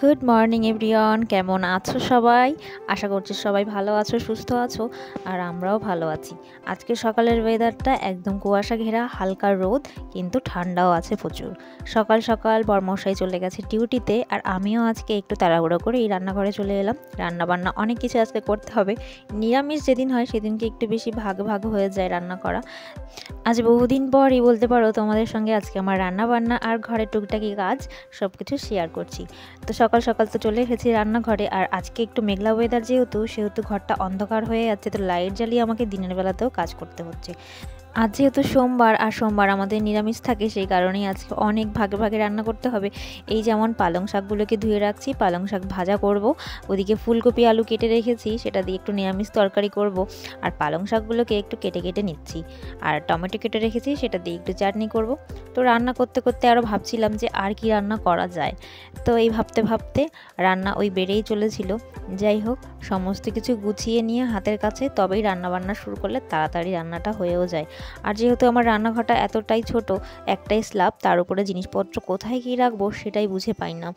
Good morning everyone, কেমন আছো সবাই? আশা করছি সবাই ভালো আছো, সুস্থ আছো, আর আমরাও ভালো আছি। আজকে সকালের ওয়েদারটা একদম কুয়াশা ঘেরা, হালকা রোদ, কিন্তু ঠান্ডাও আছে প্রচুর। সকাল সকাল বরমশাই চলে গেছে ডিউটিতে, আর আমিও আজকে একটু তাড়াহুড়ো করে এই রান্নাঘরে চলে এলাম। রান্না বান্না অনেক কিছু আজকে করতে হবে। নিরামিষ যেদিন হয় সেদিনকে একটু বেশি ভাগ ভাগ হয়ে যায় রান্না করা। আজ বহুদিন পরই বলতে পারো তোমাদের সঙ্গে আজকে আমার রান্না বান্না আর ঘরের টুকটাকি কাজ সব কিছু শেয়ার করছি। তো সকাল সকাল তো চলে এসেছি রান্নাঘরে, আর আজকে একটু মেঘলা ওয়েদার সেহেতু ঘরটা অন্ধকার হয়ে যাচ্ছে, তো লাইট জ্বালিয়ে আমাকে দিনের বেলাতেও কাজ করতে হচ্ছে। আজ যেহেতু সোমবার, আর সোমবার আমাদের নিরামিষ থাকে, সেই কারণেই আজকে অনেক ভাগে ভাগে রান্না করতে হবে। এই যেমন পালং শাকগুলোকে ধুয়ে রাখছি, পালং শাক ভাজা করব। ওদিকে ফুলকপি আলু কেটে রেখেছি, সেটা দিয়ে একটু নিরামিষ তরকারি করব। আর পালং শাকগুলোকে একটু কেটে কেটে নিচ্ছি, আর টমেটো কেটে রেখেছি, সেটা দিয়ে একটু চাটনি করব। তো রান্না করতে করতে আরও ভাবছিলাম যে আর কি রান্না করা যায়। তো এই ভাবতে ভাবতে রান্না ওই বেড়েই চলেছিল। যাই হোক, সমস্ত কিছু গুছিয়ে নিয়ে হাতের কাছে তবেই রান্নাবান্না শুরু করলে তাড়াতাড়ি রান্নাটা হয়েও যায়। আর যেহেতু আমার রান্নাঘরটা এতটাই ছোট, একটাই স্ল্যাব, তার উপরে জিনিসপত্র কোথায় কী রাখবো সেটাই বুঝে পাই না।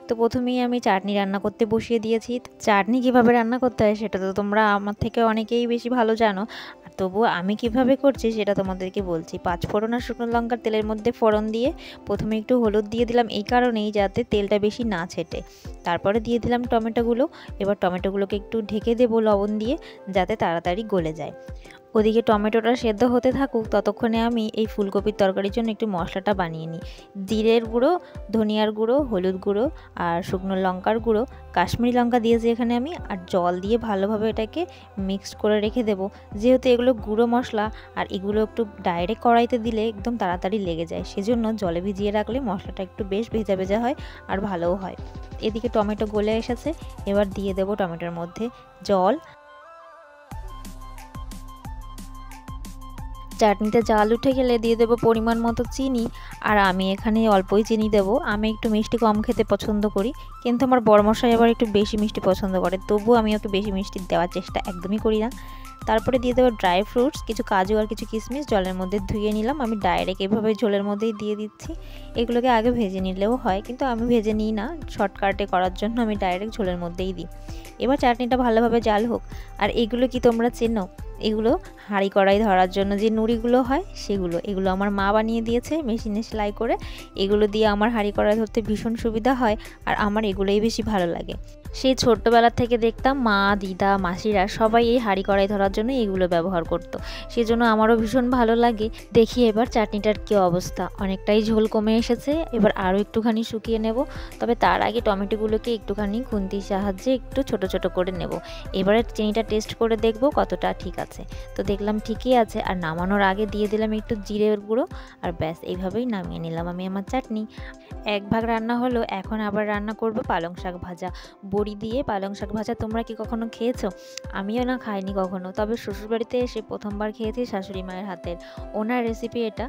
তো প্রথমেই আমি চাটনি রান্না করতে বসিয়ে দিয়েছি। চাটনি কীভাবে রান্না করতে হয় সেটা তো তোমরা আমার থেকে অনেকেই বেশি ভালো জানো, আর তবুও আমি কিভাবে করছি সেটা তোমাদেরকে বলছি। 5 ফোড়ন আর শুকনো লঙ্কার তেলের মধ্যে ফোড়ন দিয়ে প্রথমে একটু হলুদ দিয়ে দিলাম, এই কারণেই যাতে তেলটা বেশি না ছেটে। তারপরে দিয়ে দিলাম টমেটোগুলো। এবার টমেটোগুলোকে একটু ঢেকে দেবো লবণ দিয়ে, যাতে তাড়াতাড়ি গলে যায়। ওদিকে টমেটোটা সেদ্ধ হতে থাকুক, ততক্ষণে আমি এই ফুলকপির তরকারির জন্য একটু মশলাটা বানিয়ে নিই। জিরের গুঁড়ো, ধনিয়ার গুঁড়ো, হলুদ গুঁড়ো আর শুকনো লঙ্কার গুঁড়ো, কাশ্মীরি লঙ্কা দিয়েছি এখানে আমি, আর জল দিয়ে ভালোভাবে এটাকে মিক্সড করে রেখে দেবো। যেহেতু এগুলো গুঁড়ো মশলা, আর এগুলো একটু ডাইরেক্ট কড়াইতে দিলে একদম তাড়াতাড়ি লেগে যায়, সেজন্য জলে ভিজিয়ে রাখলে মশলাটা একটু বেশ ভেজা ভেজা হয় আর ভালোও হয়। এদিকে টমেটো গলে এসেছে, এবার দিয়ে দেবো টমেটোর মধ্যে জল। চাটনিতে জাল উঠে গেলে দিয়ে দেবো পরিমাণ মতো চিনি, আর আমি এখানে অল্পই চিনি দেবো। আমি একটু মিষ্টি কম খেতে পছন্দ করি, কিন্তু আমার বড়মশাই আবার একটু বেশি মিষ্টি পছন্দ করে, তবুও আমি ওকে বেশি মিষ্টি দেওয়ার চেষ্টা একদমই করি না। তারপরে দিয়ে দেবো ড্রাই ফ্রুটস, কিছু কাজু আর কিছু কিশমিশ জলের মধ্যে ধুয়ে নিলাম। আমি ডাইরেক্ট এভাবে ঝোলের মধ্যেই দিয়ে দিচ্ছি। এগুলোকে আগে ভেজে নিলেও হয়, কিন্তু আমি ভেজে নিই না, শর্টকাটে করার জন্য আমি ডাইরেক্ট ঝোলের মধ্যেই দিই। এবার চাটনিটা ভালোভাবে জাল হোক। আর এগুলো কি তোমরা চেনো? এগুলো হাঁড়ি কড়াই ধরার জন্য যে নুড়িগুলো হয় এগুলো আমার মা বানিয়ে দিয়েছে মেশিনে সেলাই করে। এগুলো দিয়ে আমার হাঁড়ি কড়াই ধরতে ভীষণ সুবিধা হয়, আর আমার এগুলোই বেশি ভালো লাগে। সেই ছোট্টবেলা থেকে দেখতাম মা, দিদা, মাসিরা সবাই এই হাঁড়ি কড়াই ধরার জন্য এগুলো ব্যবহার করতো, সেজন্য আমারও ভীষণ ভালো লাগে। দেখি এবার চাটনিটার কী অবস্থা। অনেকটাই ঝোল কমে এসেছে, এবার আরও একটুখানি শুকিয়ে নেব। তবে তার আগে টমেটোগুলোকে একটুখানি খুন্তির সাহায্যে একটু ছোট ছোট করে নেব। এবারে চিনিটা টেস্ট করে দেখব কতটা ঠিক আছে। তো দেখলাম ঠিকই আছে, আর নামানোর আগে দিয়ে দিলাম একটু জিরের গুঁড়ো, আর ব্যাস এইভাবেই নামিয়ে নিলাম আমি আমার চাটনি। এক ভাগ রান্না হলো, এখন আবার রান্না করব পালং শাক ভাজা। বড়ি দিয়ে পালং শাক ভাজা তোমরা কি কখনো খেয়েছো? আমিও না খাইনি কখনো, তবে শ্বশুরবাড়িতে এসে প্রথমবার খেয়েছি শাশুড়ি মায়ের হাতের। ওনার রেসিপি এটা।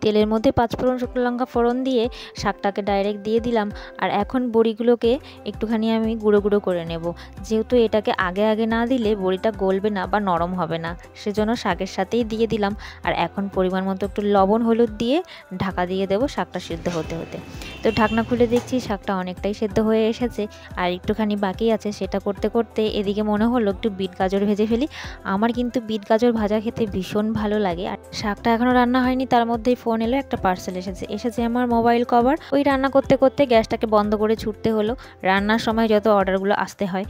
তেলের মধ্যে 5 ফোড়ন শুকনো লঙ্কা ফোড়ন দিয়ে শাকটাকে ডাইরেক্ট দিয়ে দিলাম, আর এখন বড়িগুলোকে একটুখানি আমি গুঁড়ো গুঁড়ো করে নেব। যেহেতু এটাকে আগে আগে না দিলে বড়িটা গলবে না বা নরম হবে না, সেজন্য শাকের সাথেই দিয়ে দিলাম। আর এখন পরিমাণ মতো একটু লবণ হলুদ দিয়ে ঢাকা দিয়ে দেবো শাকটা সিদ্ধ হতে হতে। তো ঢাকনা খুলে দেখছি শাকটা অনেকটাই সেদ্ধ হয়ে এসেছে, আর একটুখানি বাকি আছে। সেটা করতে করতে এদিকে মনে হলো একটু বিট গাজর ভেজে ফেলি। আমার কিন্তু বিট গাজর ভাজা খেতে ভীষণ ভালো লাগে। আর শাকটা এখনও রান্না হয়নি, তার মধ্যেই ফোন এলো, একটা পার্সেল এসেছে আমার মোবাইল কভার। ওই রান্না করতে করতে গ্যাসটাকে বন্ধ করে ছুটতে হলো। রান্নার সময় যত অর্ডারগুলো আসতে হয়।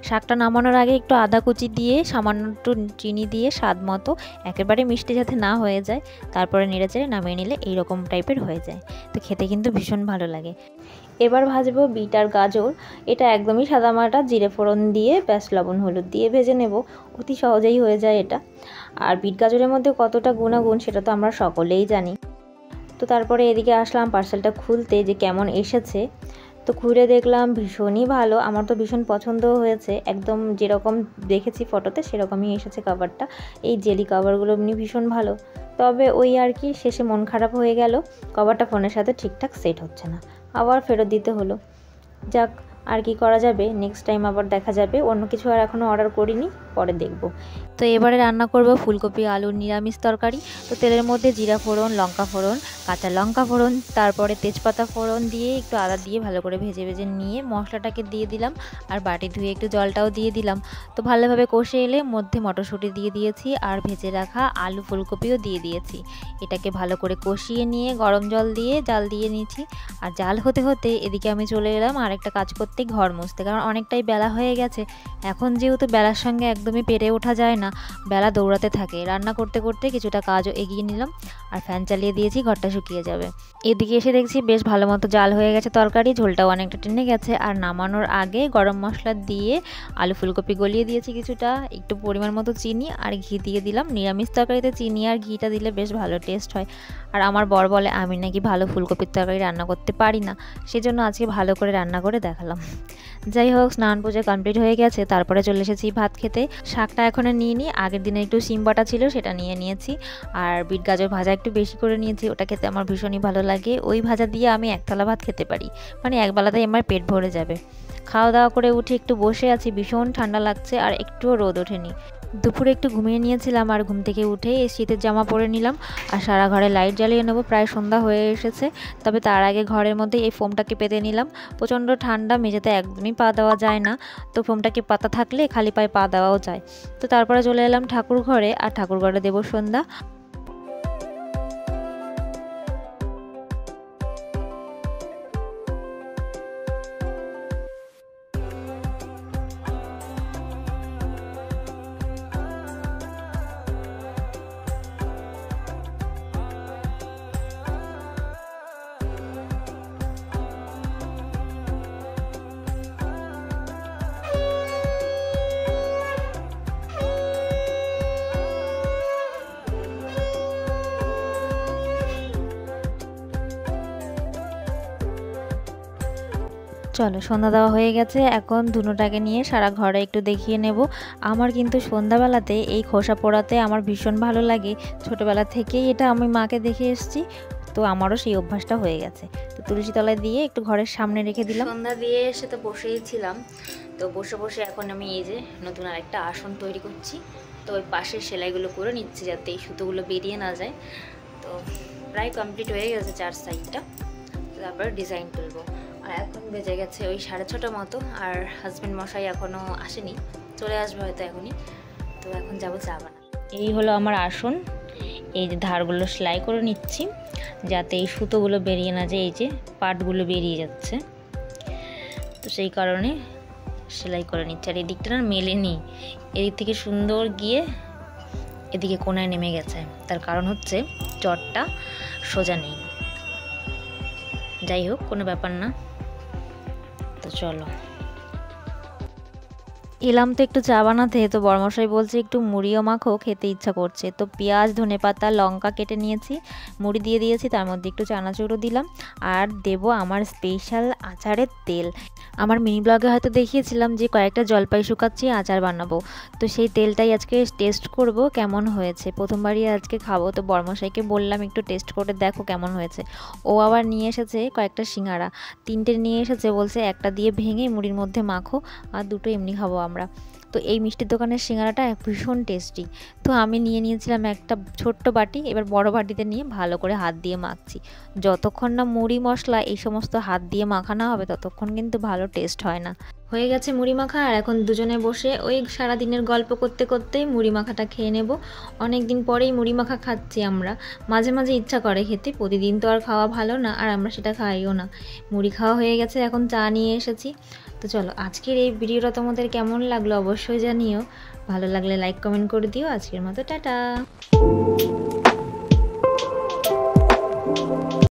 শাকটা নামানোর আগে একটু আদা কুচি দিয়ে, সামান্য একটু চিনি দিয়ে স্বাদ মতো, একেবারে মিষ্টি যাতে না হয়ে যায়, তারপরে নেড়েচেড়ে নামিয়ে নিলে এইরকম টাইপের হয়ে যায়। তো খেতে কিন্তু ভীষণ ভালো লাগে। এবার ভাজবো বিট আর গাজর। এটা একদমই সাদামাটা জিরে ফোড়ন দিয়ে ব্যাস লবণ হলুদ দিয়ে ভেজে নেব। অতি সহজেই হয়ে যায় এটা। আর বিট গাজরের মধ্যে কতটা গুণাগুণ সেটা তো আমরা সকলেই জানি। তো তারপরে এদিকে আসলাম পার্সেলটা খুলতে, যে কেমন এসেছে। তো খুলে দেখলাম ভীষণই ভালো, আমার তো ভীষণ পছন্দও হয়েছে। একদম যেরকম দেখেছি ফটোতে সেরকমই এসেছে কাভারটা। এই জেলি কাভারগুলো এমনি ভীষণ ভালো, তবে ওই আর কি শেষে মন খারাপ হয়ে গেল, কভারটা ফোনের সাথে ঠিকঠাক সেট হচ্ছে না, আবার ফেরত দিতে হলো। যাক, আর কি করা যাবে, নেক্সট টাইম আবার দেখা যাবে। অন্য কিছু আর এখনও অর্ডার করিনি, পরে দেখব। তো এবারে রান্না করব ফুলকপি আলুর নিরামিষ তরকারি। তো তেলের মধ্যে জিরা ফোড়ন, লঙ্কা ফোড়ন, কাঁচা লঙ্কা ফোড়ন, তারপরে তেজপাতা ফোড়ন দিয়ে একটু আদা দিয়ে ভালো করে ভেজে ভেজে নিয়ে মশলাটাকে দিয়ে দিলাম, আর বাটি ধুয়ে একটু জলটাও দিয়ে দিলাম। তো ভালোভাবে কষে এলে মধ্যে মটরশুঁটি দিয়ে দিয়েছি, আর ভেজে রাখা আলু ফুলকপিও দিয়ে দিয়েছি। এটাকে ভালো করে কষিয়ে নিয়ে গরম জল দিয়ে জাল দিয়ে নিয়েছি। আর জাল হতে হতে এদিকে আমি চলে এলাম আর একটা কাজ করতে, ঘর মুছতে, কারণ অনেকটাই বেলা হয়ে গেছে। এখন যেহেতু বেলার সঙ্গে একদমই পেরে ওঠা যায় না, বেলা দৌড়াতে থাকে। রান্না করতে করতে কিছুটা কাজও এগিয়ে নিলাম, আর ফ্যান চালিয়ে দিয়েছি, ঘরটা শুকিয়ে যাবে। এদিকে এসে দেখছি বেশ ভালো মতো জাল হয়ে গেছে তরকারি, ঝোলটাও অনেকটা টেনে গেছে। আর নামানোর আগে গরম মশলা দিয়ে আলু ফুলকপি গলিয়ে দিয়েছি কিছুটা, একটু পরিমাণ মতো চিনি আর ঘি দিয়ে দিলাম। নিরামিষ তরকারিতে চিনি আর ঘিটা দিলে বেশ ভালো টেস্ট হয়। আর আমার বর বলে আমি নাকি ভালো ফুলকপির তরকারি রান্না করতে পারি না, সেজন্য আজকে ভালো করে রান্না করে দেখালাম। যাই হোক, স্নান পুজো কমপ্লিট হয়ে গেছে, তারপরে চলে এসেছি ভাত খেতে। শাকটা এখনও নিয়ে নিই, আগের দিনে একটু সিম বাটা ছিল সেটা নিয়ে নিয়েছি, আর বিট গাজর ভাজা একটু বেশি করে নিয়েছি। ওটা খেতে আমার ভীষণই ভালো লাগে। ওই ভাজা দিয়ে আমি এক থালা ভাত খেতে পারি, মানে একবেলাতেই আমার পেট ভরে যাবে। খাওয়া দাওয়া করে উঠে একটু বসে আছি, ভীষণ ঠান্ডা লাগছে আর একটুও রোদ ওঠেনি। দুপুরে একটু ঘুমিয়ে নিয়েছিলাম, আর ঘুম থেকে উঠে এই শীতের জামা পরে নিলাম, আর সারা ঘরে লাইট জ্বালিয়ে নেবো। প্রায় সন্ধ্যা হয়ে এসেছে, তবে তার আগে ঘরের মধ্যে এই ফোমটাকে পেতে নিলাম। প্রচণ্ড ঠান্ডা, মেঝেতে একদমই পা দেওয়া যায় না, তো ফোমটাকে পাতা থাকলে খালি পায়ে পা দেওয়াও যায়। তো তারপরে চলে এলাম ঠাকুর ঘরে, আর ঠাকুর ঘরে দেবো সন্ধ্যা। চলো, সন্ধ্যা দেওয়া হয়ে গেছে, এখন ধুনোটাকে নিয়ে সারা ঘরে একটু দেখিয়ে নেব। আমার কিন্তু সন্ধ্যাবেলাতে এই খোসা পোড়াতে আমার ভীষণ ভালো লাগে, ছোটোবেলা থেকেই এটা আমি মাকে দেখে এসেছি, তো আমারও সেই অভ্যাসটা হয়ে গেছে। তো তুলসী তলায় দিয়ে একটু ঘরের সামনে রেখে দিলাম। সন্ধ্যা দিয়ে এসে তো বসেই ছিলাম, তো বসে বসে এখন আমি এই যে নতুন আরেকটা আসন তৈরি করছি। তো ওই পাশের সেলাইগুলো করে নিচ্ছি যাতে এই সুতোগুলো বেরিয়ে না যায়। তো প্রায় কমপ্লিট হয়ে গেছে 4 সাইডটা, তারপরে ডিজাইন তুলবো। আর এখন বেজে গেছে ওই 6:30 মতো, আর হাজব্যান্ড মশাই এখনও আসেনি, চলে আসবে হয়তো এখনই। তো এখন যাবো চা বানাতে। এই হলো আমার আসন, এই যে ধারগুলো সেলাই করে নিচ্ছি যাতে এই সুতোগুলো বেরিয়ে না যায়, এই যে পাটগুলো বেরিয়ে যাচ্ছে, তো সেই কারণে সেলাই করে নিচ্ছি। আর এদিকটা না মেলেনি, এদিক থেকে সুন্দর গিয়ে এদিকে কোনায় নেমে গেছে, তার কারণ হচ্ছে চটটা সোজা নেই। যাই হোক, কোনো ব্যাপার না। তো চলো, এলাম তো একটু চা বানাতে, তো বড়মশাই বলছে একটু মুড়িও মাখো, খেতে ইচ্ছা করছে। তো পেঁয়াজ, ধনেপাতা, লঙ্কা কেটে নিয়েছি, মুড়ি দিয়ে দিয়েছি, তার মধ্যে একটু চানাচুরও দিলাম, আর দেব আমার স্পেশাল আচারের তেল। আমার মিনি ব্লগে হয়তো দেখিয়েছিলাম যে কয়েকটা জলপাই শুকাচ্ছি, আচার বানাবো, তো সেই তেলটাই আজকে টেস্ট করব কেমন হয়েছে। প্রথমবারই আজকে খাবো, তো বড়মশাইকে বললাম একটু টেস্ট করে দেখো কেমন হয়েছে। ও আবার নিয়ে এসেছে কয়েকটা সিঙ্গারা, 3টে নিয়ে এসেছে, বলছে একটা দিয়ে ভেঙে মুড়ির মধ্যে মাখো, আর 2টো এমনি খাবো আমরা। তো এই মিষ্টির দোকানের সিঙ্গারাটা ভীষণ টেস্টি। তো আমি নিয়ে নিয়েছিলাম একটা ছোট্ট বাটি, এবার বড় বাটিতে নিয়ে ভালো করে হাত দিয়ে মাখছি। যতক্ষণ না মুড়ি মশলা এই সমস্ত হাত দিয়ে মাখানো হবে ততক্ষণ কিন্তু ভালো টেস্ট হয় না। হয়ে গেছে মুড়ি মাখা, আর এখন দুজনে বসে ওই সারাদিনের গল্প করতে করতেই মুড়ি মাখাটা খেয়ে নেব। অনেক দিন পরেই মুড়ি মাখা খাচ্ছি আমরা, মাঝে মাঝে ইচ্ছা করে খেতে, প্রতিদিন তো আর খাওয়া ভালো না, আর আমরা সেটা খাইও না। মুড়ি খাওয়া হয়ে গেছে, এখন চা নিয়ে এসেছি। তো চলো, আজকের এই ভিডিওটা তোমাদের কেমন লাগলো অবশ্যই জানিও, ভালো লাগলে লাইক কমেন্ট করে দিও। আজকের মতো টাটা।